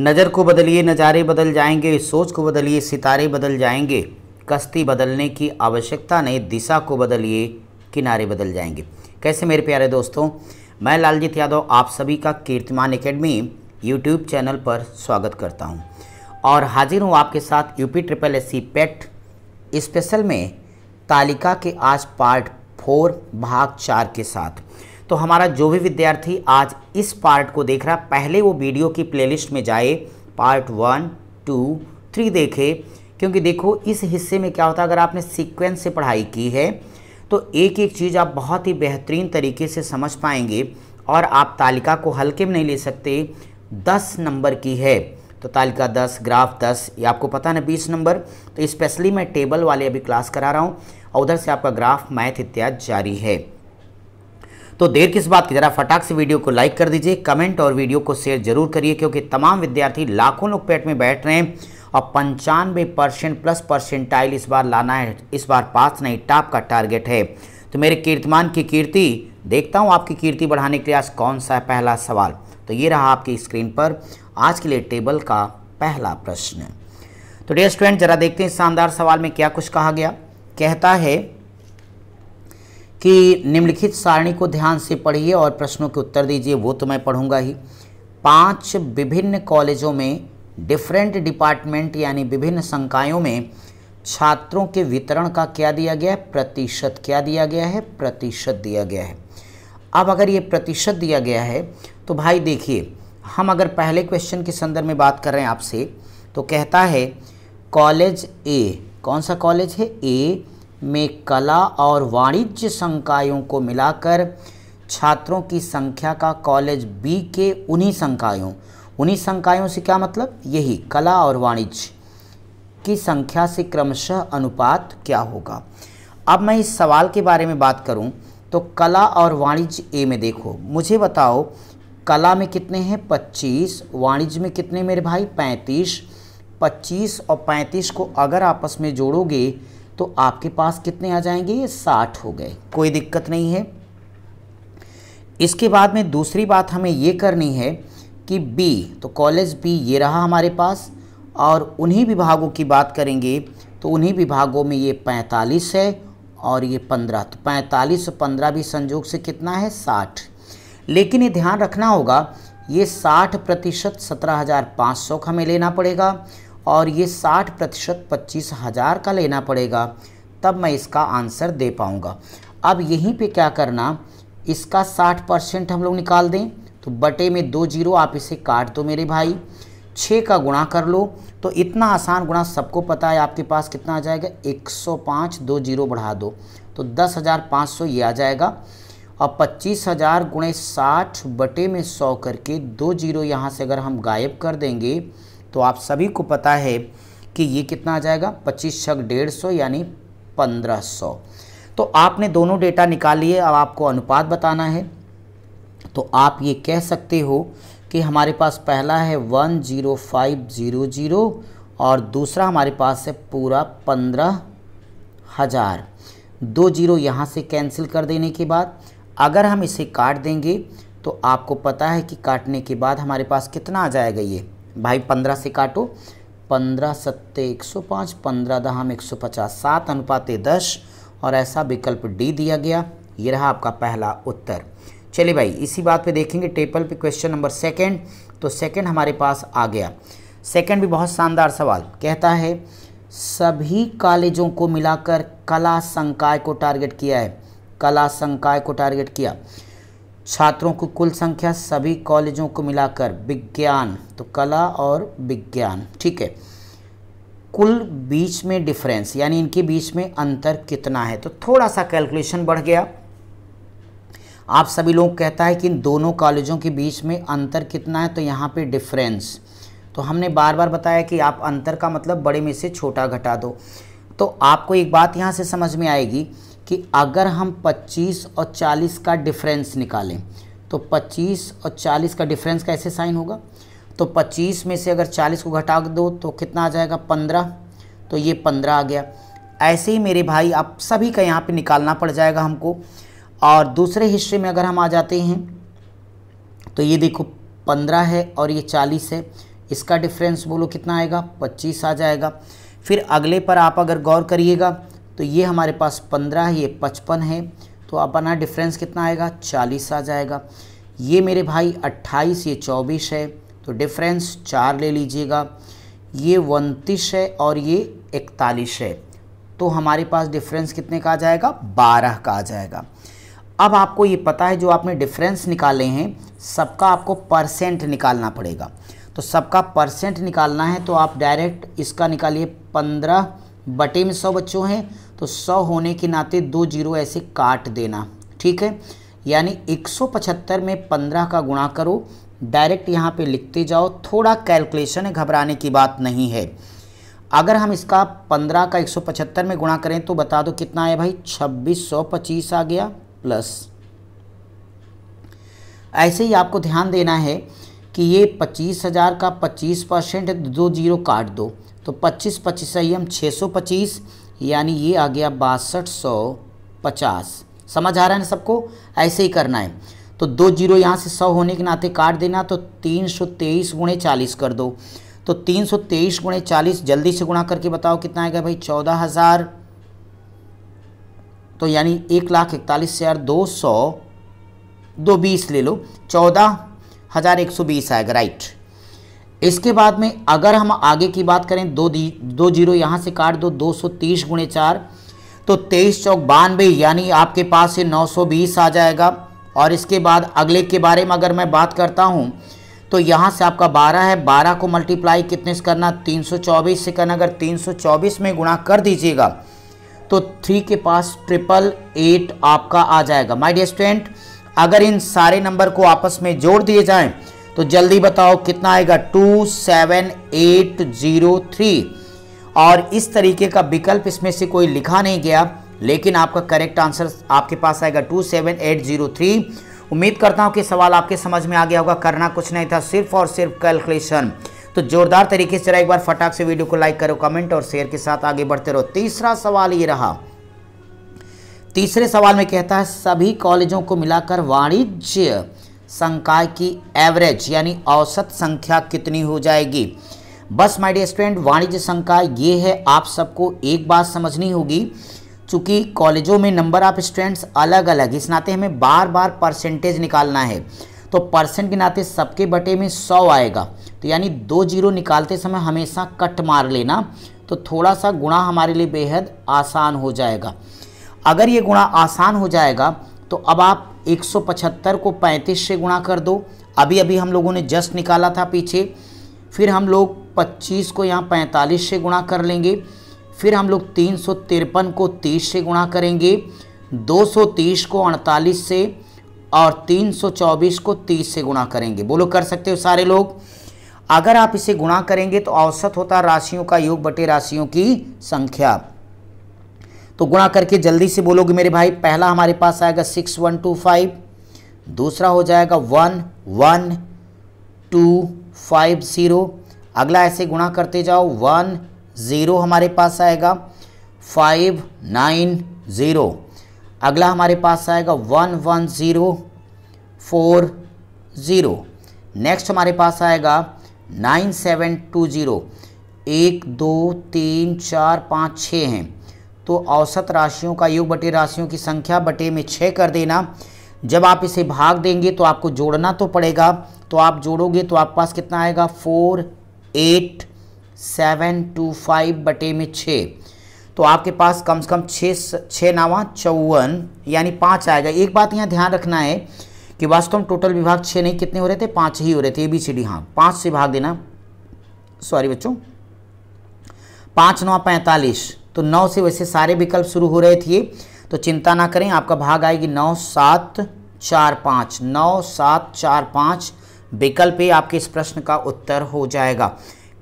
नज़र को बदलिए, नज़ारे बदल जाएंगे। सोच को बदलिए, सितारे बदल जाएंगे। कश्ती बदलने की आवश्यकता नहीं, दिशा को बदलिए, किनारे बदल जाएंगे। कैसे मेरे प्यारे दोस्तों, मैं लालजीत यादव आप सभी का कीर्तिमान एकेडमी यूट्यूब चैनल पर स्वागत करता हूं और हाजिर हूं आपके साथ यूपी ट्रिपल एससी पेट स्पेशल में तालिका के आज पार्ट 4 भाग 4 के साथ। तो हमारा जो भी विद्यार्थी आज इस पार्ट को देख रहा, पहले वो वीडियो की प्लेलिस्ट में जाए, पार्ट 1, 2, 3 देखे। क्योंकि देखो इस हिस्से में क्या होता है, अगर आपने सीक्वेंस से पढ़ाई की है तो एक एक चीज़ आप बहुत ही बेहतरीन तरीके से समझ पाएंगे और आप तालिका को हल्के में नहीं ले सकते। 10 नंबर की है तो तालिका 10, ग्राफ 10, ये आपको पता है ना 20 नंबर। तो स्पेशली मैं टेबल वाले अभी क्लास करा रहा हूँ और उधर से आपका ग्राफ, मैथ इत्यादि जारी है। तो देर किस बात की, जरा फटाक से वीडियो को लाइक कर दीजिए, कमेंट और वीडियो को शेयर जरूर करिए, क्योंकि तमाम विद्यार्थी लाखों लोग पेट में बैठ रहे हैं और 95% प्लस परसेंटाइल इस बार लाना है। इस बार पास नहीं, टॉप का टारगेट है। तो मेरे कीर्तिमान की कीर्ति, देखता हूँ आपकी कीर्ति बढ़ाने के लिए आज कौन सा है पहला सवाल। तो ये रहा आपकी स्क्रीन पर आज के लिए टेबल का पहला प्रश्न। तो डियर स्टूडेंट, जरा देखते हैं शानदार सवाल में क्या कुछ कहा गया। कहता है कि निम्नलिखित सारणी को ध्यान से पढ़िए और प्रश्नों के उत्तर दीजिए। वो तो मैं पढ़ूंगा ही। 5 विभिन्न कॉलेजों में डिफरेंट डिपार्टमेंट यानी विभिन्न संकायों में छात्रों के वितरण का क्या दिया गया है, प्रतिशत। क्या दिया गया है, प्रतिशत दिया गया है। अब अगर ये प्रतिशत दिया गया है तो भाई देखिए, हम अगर पहले क्वेश्चन के संदर्भ में बात कर रहे हैं आपसे, तो कहता है कॉलेज ए, कौन सा कॉलेज है, ए में कला और वाणिज्य संकायों को मिलाकर छात्रों की संख्या का कॉलेज बी के उन्हीं संकायों से क्या मतलब, यही कला और वाणिज्य की संख्या से क्रमशः अनुपात क्या होगा। अब मैं इस सवाल के बारे में बात करूं तो कला और वाणिज्य ए में देखो, मुझे बताओ कला में कितने हैं 25, वाणिज्य में कितने मेरे भाई 35। 25 और 35 को अगर आपस में जोड़ोगे तो आपके पास कितने आ जाएंगे, ये 60 हो गए। कोई दिक्कत नहीं है। इसके बाद में दूसरी बात हमें ये करनी है कि बी, तो कॉलेज बी ये रहा हमारे पास, और उन्हीं विभागों की बात करेंगे तो उन्हीं विभागों में ये 45 है और ये 15। तो 45 और 15 भी संयोग से कितना है, 60। लेकिन ये ध्यान रखना होगा, ये 60% 17,500 का हमें लेना पड़ेगा और ये 60% 25,000 का लेना पड़ेगा, तब मैं इसका आंसर दे पाऊँगा। अब यहीं पे क्या करना, इसका 60% हम लोग निकाल दें तो बटे में 2 जीरो आप इसे काट दो मेरे भाई, 6 का गुणा कर लो। तो इतना आसान गुणा सबको पता है, आपके पास कितना आ जाएगा 105, 2 जीरो बढ़ा दो तो 10,500 ये आ जाएगा। और 25,000 गुणे 60 बटे में 100 करके 2 जीरो यहाँ से अगर हम गायब कर देंगे तो आप सभी को पता है कि ये कितना आ जाएगा, 25 छक 150 यानी 1500। तो आपने दोनों डेटा निकाल लिए। अब आपको अनुपात बताना है तो आप ये कह सकते हो कि हमारे पास पहला है 10500 और दूसरा हमारे पास है पूरा 15,000। 2 जीरो यहाँ से कैंसिल कर देने के बाद अगर हम इसे काट देंगे तो आपको पता है कि काटने के बाद हमारे पास कितना आ जाएगा, ये भाई 15 से काटो, 15 सत्ते 105, 15 दहम 150, 7:10 और ऐसा विकल्प डी दिया गया। ये रहा आपका पहला उत्तर। चलिए भाई इसी बात पे देखेंगे टेबल पे क्वेश्चन नंबर 2। तो सेकंड हमारे पास आ गया। सेकंड भी बहुत शानदार सवाल। कहता है सभी कॉलेजों को मिलाकर कला संकाय को टारगेट किया है। कला संकाय को टारगेट किया। छात्रों की कुल संख्या सभी कॉलेजों को मिलाकर, विज्ञान तो कला और विज्ञान, ठीक है। कुल बीच में डिफरेंस यानी इनके बीच में अंतर कितना है। तो थोड़ा सा कैलकुलेशन बढ़ गया। आप सभी लोग कहता है कि इन दोनों कॉलेजों के बीच में अंतर कितना है, तो यहाँ पे डिफरेंस। तो हमने बार बार बताया कि आप अंतर का मतलब बड़े में से छोटा घटा दो। तो आपको एक बात यहाँ से समझ में आएगी कि अगर हम 25 और 40 का डिफरेंस निकालें तो 25 और 40 का डिफरेंस कैसे साइन होगा, तो 25 में से अगर 40 को घटा दो तो कितना आ जाएगा 15, तो ये 15 आ गया। ऐसे ही मेरे भाई आप सभी का यहाँ पे निकालना पड़ जाएगा हमको। और दूसरे हिस्से में अगर हम आ जाते हैं तो ये देखो 15 है और ये 40 है, इसका डिफरेंस बोलो कितना आएगा, 25 आ जाएगा। फिर अगले पर आप अगर गौर करिएगा तो ये हमारे पास 15 है, ये 55 है, तो अपना डिफरेंस कितना आएगा, 40 आ जाएगा। ये मेरे भाई 28, ये 24 है, तो डिफरेंस 4 ले लीजिएगा। ये 29 है और ये 41 है, तो हमारे पास डिफरेंस कितने का आ जाएगा, 12 का आ जाएगा। अब आपको ये पता है जो आपने डिफरेंस निकाले हैं सबका आपको परसेंट निकालना पड़ेगा। तो सबका परसेंट निकालना है तो आप डायरेक्ट इसका निकालिए, 15 बटे में 100 बच्चों हैं, तो 100 होने के नाते 2 जीरो ऐसे काट देना, ठीक है। यानी 175 में 15 का गुणा करो, डायरेक्ट यहाँ पे लिखते जाओ, थोड़ा कैलकुलेशन है, घबराने की बात नहीं है। अगर हम इसका 15 का 175 में गुणा करें तो बता दो कितना है भाई, 2625 आ गया प्लस। ऐसे ही आपको ध्यान देना है कि ये 25,000 का 25% है, 2 जीरो काट दो, तो 25 25 सही हम 625, यानी ये आ गया 6250। समझ आ रहा है ना सबको, ऐसे ही करना है। तो 2 जीरो यहाँ से 100 होने के नाते काट देना, तो 323 गुणे 40 कर दो, तो 323 गुणे 40 जल्दी से गुणा करके बताओ कितना आएगा भाई, 14,000, तो यानी 1,41,200, 220 ले लो, 14,120 आएगा, राइट। इसके बाद में अगर हम आगे की बात करें, 2 जीरो यहाँ से काट दो, 230 गुणे 4, तो 23 चौक 92, यानी आपके पास से 920 आ जाएगा। और इसके बाद अगले के बारे में अगर मैं बात करता हूँ तो यहाँ से आपका 12 है, 12 को मल्टीप्लाई कितने से करना, 324 से करना। अगर 324 में गुणा कर दीजिएगा तो 3 के पास 888 आपका आ जाएगा। माय डियर स्टूडेंट, अगर इन सारे नंबर को आपस में जोड़ दिए जाएं तो जल्दी बताओ कितना आएगा, 27803। और इस तरीके का विकल्प इसमें से कोई लिखा नहीं गया, लेकिन आपका करेक्ट आंसर आपके पास आएगा 27803। उम्मीद करता हूं कि सवाल आपके समझ में आ गया होगा। करना कुछ नहीं था, सिर्फ और सिर्फ कैलकुलेशन। तो जोरदार तरीके से एक बार फटाक से वीडियो को लाइक करो, कमेंट और शेयर के साथ आगे बढ़ते रहो। तीसरा सवाल ये रहा। तीसरे सवाल में कहता है सभी कॉलेजों को मिलाकर वाणिज्य संकाय की एवरेज यानी औसत संख्या कितनी हो जाएगी। बस माय डियर स्टूडेंट, वाणिज्य संकाय ये है, आप सबको एक बात समझनी होगी, चूँकि कॉलेजों में नंबर ऑफ स्टूडेंट्स अलग अलग, इस नाते हमें बार बार परसेंटेज निकालना है। तो परसेंट के नाते सबके बटे में 100 आएगा, तो यानी 2 जीरो निकालते समय हमेशा कट मार लेना, तो थोड़ा सा गुणा हमारे लिए बेहद आसान हो जाएगा। अगर ये गुणा आसान हो जाएगा तो अब आप 175 को 35 से गुणा कर दो, अभी अभी हम लोगों ने जस्ट निकाला था पीछे। फिर हम लोग 25 को यहाँ 45 से गुणा कर लेंगे, फिर हम लोग 353 को 30 से गुणा करेंगे, 230 को 48 से और 324 को 30 से गुणा करेंगे। बोलो कर सकते हो सारे लोग। अगर आप इसे गुणा करेंगे तो औसत होता है राशियों का योग बटे राशियों की संख्या। तो गुणा करके जल्दी से बोलोगे मेरे भाई। पहला हमारे पास आएगा 6125, दूसरा हो जाएगा 11250, अगला ऐसे गुणा करते जाओ 10 हमारे पास आएगा 590, अगला हमारे पास आएगा 11040, नेक्स्ट हमारे पास आएगा 9720, 1 2 3 4 5 6 हैं। तो औसत राशियों का योग बटे राशियों की संख्या बटे में 6 कर देना। जब आप इसे भाग देंगे तो आपको जोड़ना तो पड़ेगा, तो आप जोड़ोगे तो आपके पास कितना आएगा 48725 बटे में 6। तो आपके पास कम से कम 6 नावा 54 यानी 5 आएगा। एक बात यहाँ ध्यान रखना है कि वास्तव में टोटल विभाग 6 नहीं, कितने हो रहे थे 5 ही हो रहे थे, ABCD। हाँ 5 से भाग देना, सॉरी बच्चों, 5 9 45, तो 9 से वैसे सारे विकल्प शुरू हो रहे थे, तो चिंता ना करें, आपका भाग आएगी 9745, 9745 विकल्प पे आपके इस प्रश्न का उत्तर हो जाएगा।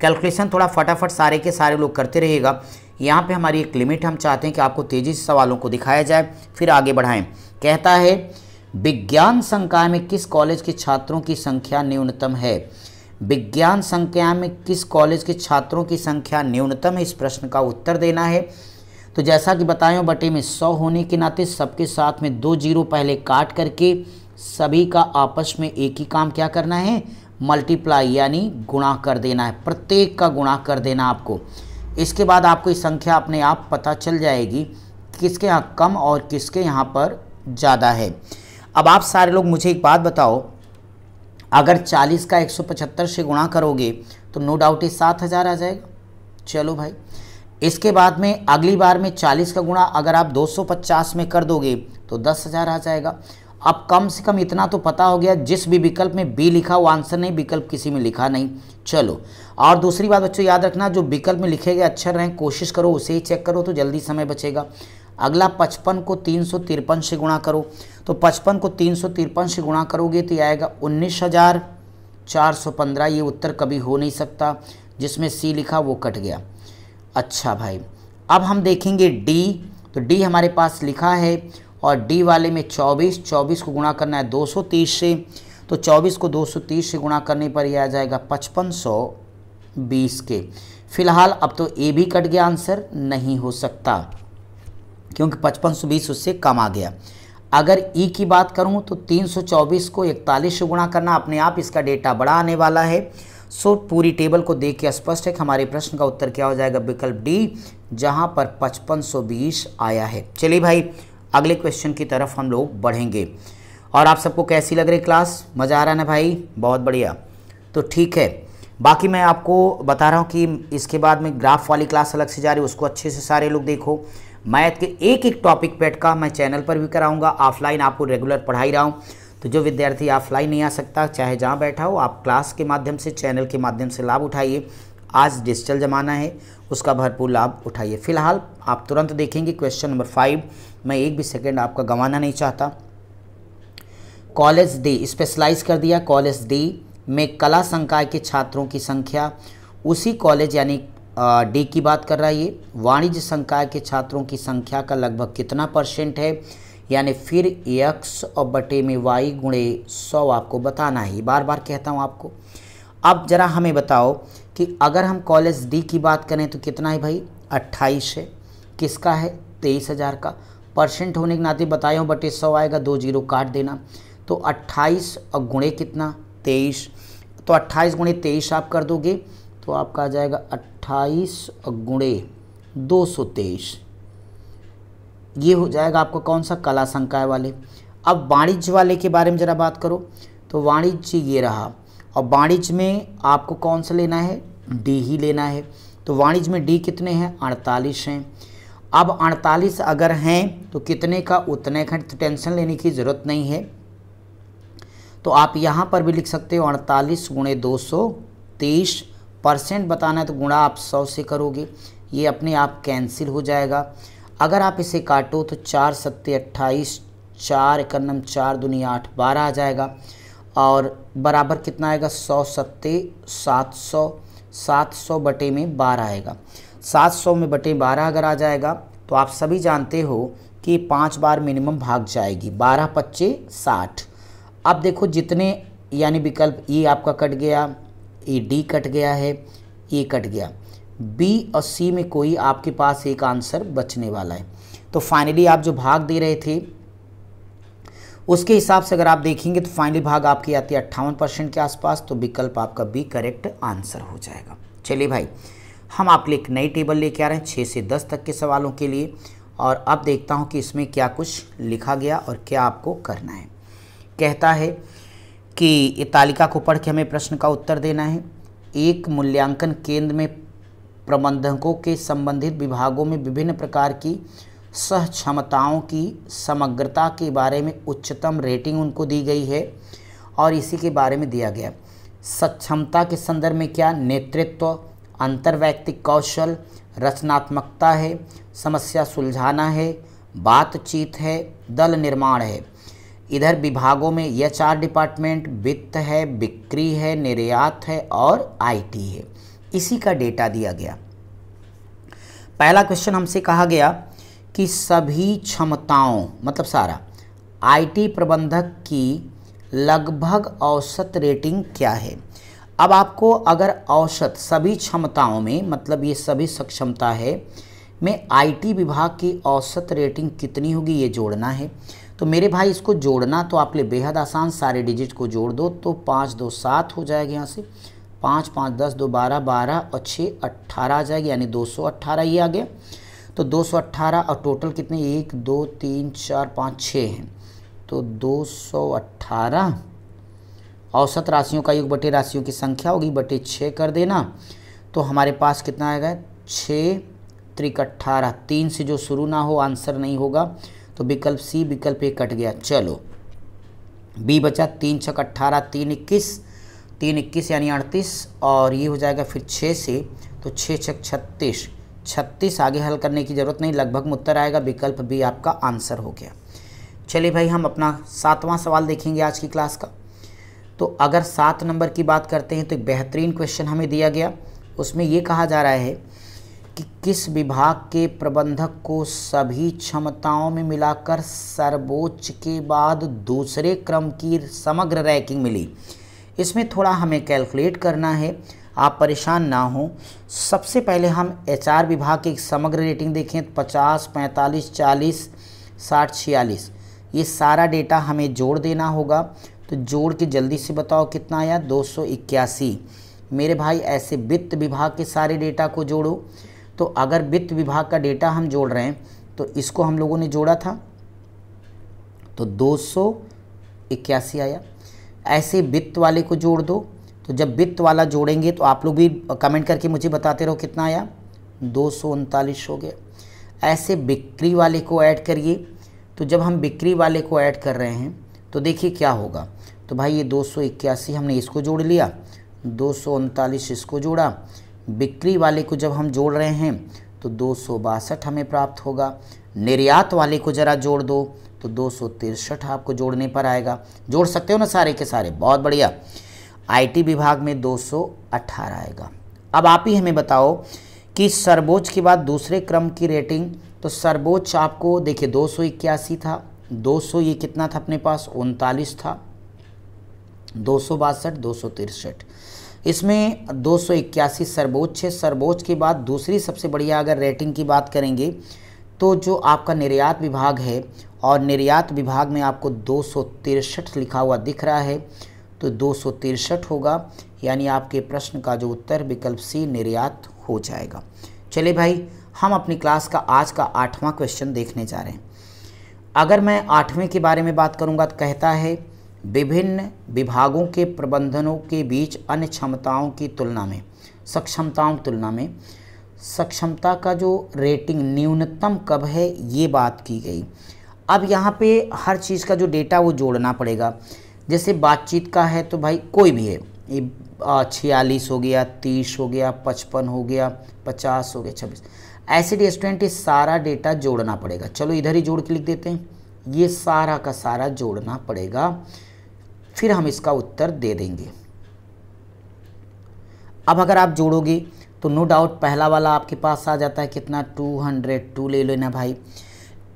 कैलकुलेशन थोड़ा फटाफट सारे के सारे लोग करते रहिएगा। यहाँ पे हमारी एक लिमिट, हम चाहते हैं कि आपको तेज़ी से सवालों को दिखाया जाए, फिर आगे बढ़ाएं। कहता है विज्ञान संकाय में किस कॉलेज के छात्रों की संख्या न्यूनतम है। विज्ञान संकाय में किस कॉलेज के छात्रों की संख्या न्यूनतम है, इस प्रश्न का उत्तर देना है। तो जैसा कि बताएं बटे में 100 होने के नाते सबके साथ में 2 जीरो पहले काट करके सभी का आपस में एक ही काम क्या करना है, मल्टीप्लाई यानी गुणा कर देना है, प्रत्येक का गुणा कर देना आपको। इसके बाद आपको ये संख्या अपने आप पता चल जाएगी किसके यहाँ कम और किसके यहाँ पर ज़्यादा है। अब आप सारे लोग मुझे एक बात बताओ, अगर 40 का 175 से गुणा करोगे तो नो डाउट ये 7000 आ जाएगा। चलो भाई, इसके बाद में अगली बार में 40 का गुणा अगर आप 250 में कर दोगे तो 10,000 आ जाएगा। अब कम से कम इतना तो पता हो गया, जिस भी विकल्प में बी लिखा वो आंसर नहीं, विकल्प किसी में लिखा नहीं। चलो, और दूसरी बात बच्चों याद रखना, जो विकल्प में लिखे गए अक्षर रहें कोशिश करो उसे ही चेक करो तो जल्दी समय बचेगा। अगला 55 को 353 से गुणा करो, तो 55 को 353 से गुणा करोगे तो ये आएगा 19,415। ये उत्तर कभी हो नहीं सकता, जिसमें सी लिखा वो कट गया। अच्छा भाई, अब हम देखेंगे डी, तो डी हमारे पास लिखा है और डी वाले में 24 को गुणा करना है 230 से, तो 24 को 230 से गुणा करने पर यह आ जाएगा 5520 के। फिलहाल अब तो ए भी कट गया, आंसर नहीं हो सकता क्योंकि 5520 उससे कम आ गया। अगर ई की बात करूं तो 324 को 41 से गुणा करना, अपने आप इसका डेटा बड़ा आने वाला है। सो पूरी टेबल को देख के स्पष्ट है कि हमारे प्रश्न का उत्तर क्या हो जाएगा, विकल्प डी, जहां पर 5520 आया है। चलिए भाई, अगले क्वेश्चन की तरफ हम लोग बढ़ेंगे। और आप सबको कैसी लग रही क्लास, मज़ा आ रहा है ना भाई? बहुत बढ़िया, तो ठीक है। बाकी मैं आपको बता रहा हूँ कि इसके बाद में ग्राफ वाली क्लास अलग से जा रही है, उसको अच्छे से सारे लोग देखो। मैथ के एक एक टॉपिक पेट का मैं चैनल पर भी कराऊंगा, ऑफलाइन आपको रेगुलर पढ़ाई रहा हूँ। तो जो विद्यार्थी ऑफलाइन नहीं आ सकता, चाहे जहाँ बैठा हो, आप क्लास के माध्यम से, चैनल के माध्यम से लाभ उठाइए। आज डिजिटल ज़माना है, उसका भरपूर लाभ उठाइए। फिलहाल आप तुरंत देखेंगे क्वेश्चन नंबर 5, मैं एक भी सेकेंड आपका गंवाना नहीं चाहता। कॉलेज डी स्पेशलाइज कर दिया, कॉलेज डी में कला संकाय के छात्रों की संख्या, उसी कॉलेज यानी डी की बात कर रहा है ये, वाणिज्य संकाय के छात्रों की संख्या का लगभग कितना % है, यानी फिर x और बटे में y गुणे 100 आपको बताना है। बार बार कहता हूँ आपको। अब जरा हमें बताओ कि अगर हम कॉलेज डी की बात करें तो कितना है भाई, 28 है। किसका है, 23,000 का। % होने के नाते बताए हूँ, बटे 100 आएगा, 2 जीरो काट देना। तो 28 और गुणे कितना, 23, तो 28 गुणे 23 आप कर दोगे तो आपका आ जाएगा 28 गुणे 223, ये हो जाएगा आपको कौन सा, कला संकाय वाले। अब वाणिज्य वाले के बारे में ज़रा बात करो, तो वाणिज्य ये रहा, और वाणिज्य में आपको कौन सा लेना है, डी ही लेना है। तो वाणिज्य में डी कितने हैं, 48 हैं। अब 48 अगर हैं तो कितने का, उतने का, तो टेंशन लेने की ज़रूरत नहीं है। तो आप यहाँ पर भी लिख सकते हो 48 गुणे 223, % बताना है तो गुणा आप 100 से करोगे, ये अपने आप कैंसिल हो जाएगा। अगर आप इसे काटो तो 4 सत्ते 28, 4 एकन्नम 4 दूनी 8, 12 आ जाएगा, और बराबर कितना आएगा, 100 सत्ते 700, 700 बटे में 12 आएगा। 700 में बटे 12 अगर आ जाएगा तो आप सभी जानते हो कि 5 बार मिनिमम भाग जाएगी, 12 पच्चे 60। अब देखो जितने, यानी विकल्प ई आपका कट गया, ए डी कट गया है, ए कट गया, बी और सी में कोई आपके पास एक आंसर बचने वाला है। तो फाइनली आप जो भाग दे रहे थे उसके हिसाब से अगर आप देखेंगे तो फाइनली भाग आपकी आती है 58% के आसपास, तो विकल्प आपका बी करेक्ट आंसर हो जाएगा। चलिए भाई, हम आपके लिए एक नई टेबल लेके आ रहे हैं 6 से 10 तक के सवालों के लिए, और अब देखता हूँ कि इसमें क्या कुछ लिखा गया और क्या आपको करना है। कहता है कि ये तालिका को पढ़ के हमें प्रश्न का उत्तर देना है। एक मूल्यांकन केंद्र में प्रबंधकों के संबंधित विभागों में विभिन्न प्रकार की सहक्षमताओं की समग्रता के बारे में उच्चतम रेटिंग उनको दी गई है, और इसी के बारे में दिया गया। सक्षमता के संदर्भ में क्या, नेतृत्व, अंतर्वैयक्तिक कौशल, रचनात्मकता है, समस्या सुलझाना है, बातचीत है, दल निर्माण है। इधर विभागों में HR डिपार्टमेंट, वित्त है, बिक्री है, निर्यात है और IT है। इसी का डेटा दिया गया। पहला क्वेश्चन हमसे कहा गया कि सभी क्षमताओं, मतलब सारा, IT प्रबंधक की लगभग औसत रेटिंग क्या है। अब आपको अगर औसत सभी क्षमताओं में, मतलब ये सभी सक्षमता है, में IT विभाग की औसत रेटिंग कितनी होगी ये जोड़ना है। तो मेरे भाई इसको जोड़ना तो आपके लिए बेहद आसान, सारे डिजिट को जोड़ दो तो 5 2 7 हो जाएगा। यहाँ से 5 5 10 2 12 12 और 6 18 आ जाएगी, यानी 218 ये आ गया। तो 218 और टोटल कितने 1 2 3 4 5 6 हैं, तो 218 औसत राशियों का योग बटे राशियों की संख्या होगी बटे 6 कर देना। तो हमारे पास कितना आएगा 6 त्रिक 18, 3 से जो शुरू ना हो आंसर नहीं होगा, तो विकल्प सी विकल्प ए कट गया। चलो बी बचा 3 छक 18 3 21 3 21 यानी 38, और ये हो जाएगा फिर 6 से, तो 6 छक 36 36, आगे हल करने की ज़रूरत नहीं, लगभग में उत्तर आएगा, विकल्प बी आपका आंसर हो गया। चलिए भाई हम अपना 7वां सवाल देखेंगे आज की क्लास का। तो अगर 7 नंबर की बात करते हैं तो एक बेहतरीन क्वेश्चन हमें दिया गया, उसमें ये कहा जा रहा है कि किस विभाग के प्रबंधक को सभी क्षमताओं में मिलाकर सर्वोच्च के बाद दूसरे क्रम की समग्र रैंकिंग मिली। इसमें थोड़ा हमें कैलकुलेट करना है, आप परेशान ना हो। सबसे पहले हम एचआर विभाग की समग्र रेटिंग देखें, 50 45 40 60 46, ये सारा डेटा हमें जोड़ देना होगा। तो जोड़ के जल्दी से बताओ कितना आया 281। मेरे भाई ऐसे वित्त विभाग के सारे डेटा को जोड़ो। तो अगर वित्त विभाग का डेटा हम जोड़ रहे हैं तो इसको हम लोगों ने जोड़ा था तो 281 आया। ऐसे वित्त वाले को जोड़ दो, तो जब वित्त वाला जोड़ेंगे तो आप लोग भी कमेंट करके मुझे बताते रहो कितना आया 239 हो गया। ऐसे बिक्री वाले को ऐड करिए, तो जब हम बिक्री वाले को ऐड कर रहे हैं तो देखिए क्या होगा। तो भाई ये 281 हमने इसको जोड़ लिया, 239 इसको जोड़ा, बिक्री वाले को जब हम जोड़ रहे हैं तो 262 हमें प्राप्त होगा। निर्यात वाले को ज़रा जोड़ दो तो 263 आपको जोड़ने पर आएगा। जोड़ सकते हो ना सारे के सारे, बहुत बढ़िया। आईटी विभाग में 218 आएगा। अब आप ही हमें बताओ कि सर्वोच्च के बाद दूसरे क्रम की रेटिंग, तो सर्वोच्च आपको देखिए 281 था, 200 ये कितना था अपने पास 39 था, 262 263, इसमें 281 सर्वोच्च है। सर्वोच्च के बाद दूसरी सबसे बढ़िया अगर रेटिंग की बात करेंगे तो जो आपका निर्यात विभाग है, और निर्यात विभाग में आपको 263 लिखा हुआ दिख रहा है, तो 263 होगा, यानी आपके प्रश्न का जो उत्तर विकल्प सी निर्यात हो जाएगा। चलिए भाई हम अपनी क्लास का आज का 8वां क्वेश्चन देखने जा रहे हैं। अगर मैं 8वें के बारे में बात करूंगा तो कहता है विभिन्न विभागों के प्रबंधनों के बीच अन्य क्षमताओं की तुलना में, सक्षमताओं की तुलना में सक्षमता का जो रेटिंग न्यूनतम कब है ये बात की गई। अब यहाँ पे हर चीज़ का जो डेटा वो जोड़ना पड़ेगा। जैसे बातचीत का है तो भाई कोई भी है, ये 46 हो गया, 30 हो गया, 55 हो गया, 50 हो गया, 26, ऐसे रेस्टोरेंट ये सारा डेटा जोड़ना पड़ेगा। चलो इधर ही जोड़ के लिख देते हैं, ये सारा का सारा जोड़ना पड़ेगा, फिर हम इसका उत्तर दे देंगे। अब अगर आप जोड़ोगे तो नो डाउट पहला वाला आपके पास आ जाता है कितना 202 ले लेना भाई।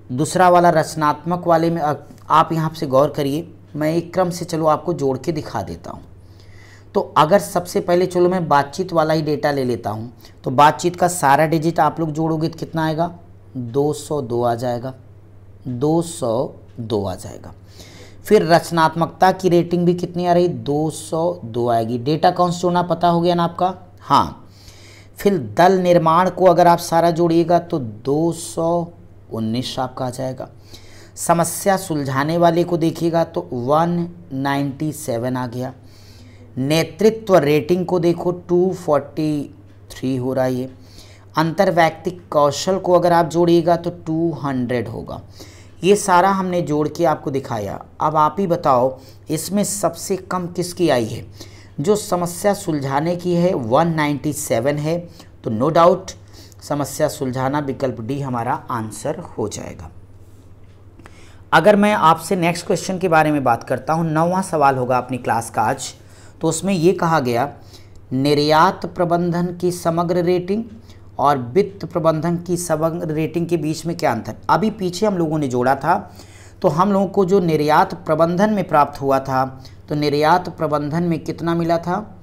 दूसरा वाला रचनात्मक वाले में आप यहाँ से गौर करिए, मैं एक क्रम से चलो आपको जोड़ के दिखा देता हूँ। तो अगर सबसे पहले चलो मैं बातचीत वाला ही डेटा ले लेता हूँ, तो बातचीत का सारा डिजिट आप लोग जोड़ोगे तो कितना आएगा 202 आ जाएगा, 202 आ जाएगा। फिर रचनात्मकता की रेटिंग भी कितनी आ रही 202 आएगी। डेटा कौन से जोड़ना पता हो गया ना आपका, हाँ। फिर दल निर्माण को अगर आप सारा जोड़िएगा तो 219 आपका आ जाएगा। समस्या सुलझाने वाले को देखिएगा तो 197 आ गया। नेतृत्व रेटिंग को देखो 243 हो रहा है ये। अंतर्वैयक्तिक कौशल को अगर आप जोड़िएगा तो 200 होगा। ये सारा हमने जोड़ के आपको दिखाया। अब आप ही बताओ इसमें सबसे कम किसकी आई है। जो समस्या सुलझाने की है 197 है, तो नो डाउट समस्या सुलझाना विकल्प डी हमारा आंसर हो जाएगा। अगर मैं आपसे नेक्स्ट क्वेश्चन के बारे में बात करता हूँ, 9वां सवाल होगा अपनी क्लास का आज। तो उसमें ये कहा गया निर्यात प्रबंधन की समग्र रेटिंग और वित्त प्रबंधन की समग्र रेटिंग के बीच में क्या अंतर। अभी पीछे हम लोगों ने जोड़ा था, तो हम लोगों को जो निर्यात प्रबंधन में प्राप्त हुआ था, तो निर्यात प्रबंधन में कितना मिला था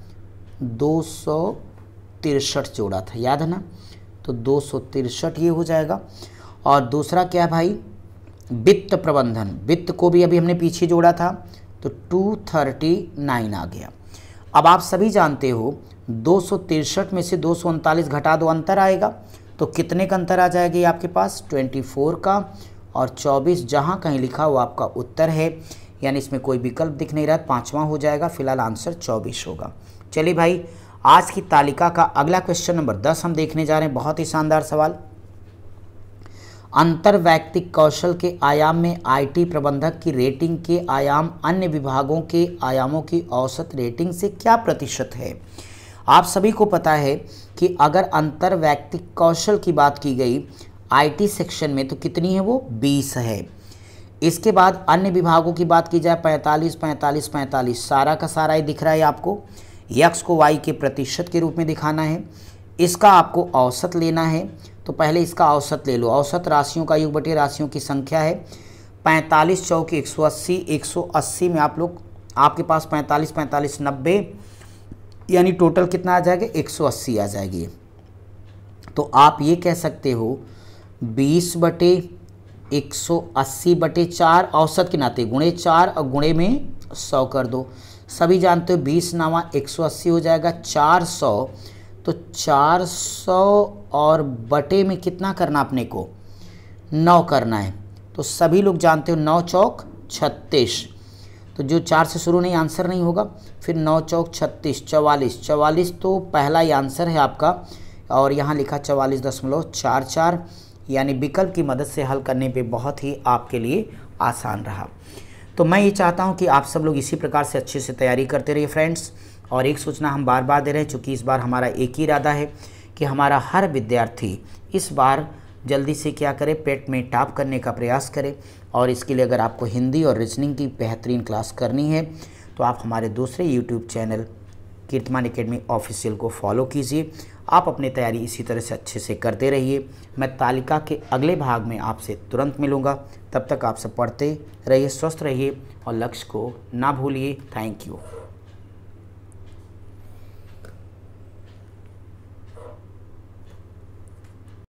263 जोड़ा था, याद है ना। तो 263 ये हो जाएगा। और दूसरा क्या भाई, वित्त प्रबंधन, वित्त को भी अभी हमने पीछे जोड़ा था तो 239 आ गया। अब आप सभी जानते हो 263 में से 239 घटा दो, अंतर आएगा तो कितने का अंतर आ जाएगा ये आपके पास 24 का, और 24 जहाँ कहीं लिखा वो आपका उत्तर है, यानी इसमें कोई विकल्प दिख नहीं रहा, पांचवा हो जाएगा। फिलहाल आंसर 24 होगा। चलिए भाई, आज की तालिका का अगला क्वेश्चन नंबर 10 हम देखने जा रहे हैं। बहुत ही शानदार सवाल। अंतरवैयक्तिक कौशल के आयाम में आईटी प्रबंधक की रेटिंग के आयाम अन्य विभागों के आयामों की औसत रेटिंग से क्या प्रतिशत है। आप सभी को पता है कि अगर अंतरवैयक्तिक कौशल की बात की गई आईटी सेक्शन में तो कितनी है वो 20 है। इसके बाद अन्य विभागों की बात की जाए 45, 45, 45, सारा का सारा ही दिख रहा है आपको। यक्स को वाई के प्रतिशत के रूप में दिखाना है, इसका आपको औसत लेना है। तो पहले इसका औसत ले लो। औसत राशियों का योग बटे राशियों की संख्या है 45 चौके 180, 180 में आप लोग आपके पास 45, 45, 90, यानी टोटल कितना आ जाएगा 180 आ जाएगी। तो आप ये कह सकते हो 20 बटे 180 बटे 4 औसत के नाते गुणे 4 और गुणे में 100 कर दो। सभी जानते हो 20 नामा 180 हो जाएगा 400, तो 400 और बटे में कितना करना अपने को 9 करना है। तो सभी लोग जानते हो 9 चौक 36, तो जो 4 से शुरू नहीं आंसर नहीं होगा। फिर 9 चौक 36, 44, 44 तो पहला ही आंसर है आपका, और यहाँ लिखा 44.44, यानी विकल्प की मदद से हल करने पे बहुत ही आपके लिए आसान रहा। तो मैं ये चाहता हूँ कि आप सब लोग इसी प्रकार से अच्छे से तैयारी करते रहिए फ्रेंड्स। और एक सूचना हम बार बार दे रहे हैं, चूँकि इस बार हमारा एक ही इरादा है कि हमारा हर विद्यार्थी इस बार जल्दी से क्या करे, पेट में टॉप करने का प्रयास करे। और इसके लिए अगर आपको हिंदी और रीजनिंग की बेहतरीन क्लास करनी है तो आप हमारे दूसरे यूट्यूब चैनल कीर्तिमान एकेडमी ऑफिशियल को फॉलो कीजिए। आप अपनी तैयारी इसी तरह से अच्छे से करते रहिए। मैं तालिका के अगले भाग में आपसे तुरंत मिलूँगा। तब तक आप सब पढ़ते रहिए, स्वस्थ रहिए और लक्ष्य को ना भूलिए। Thank you.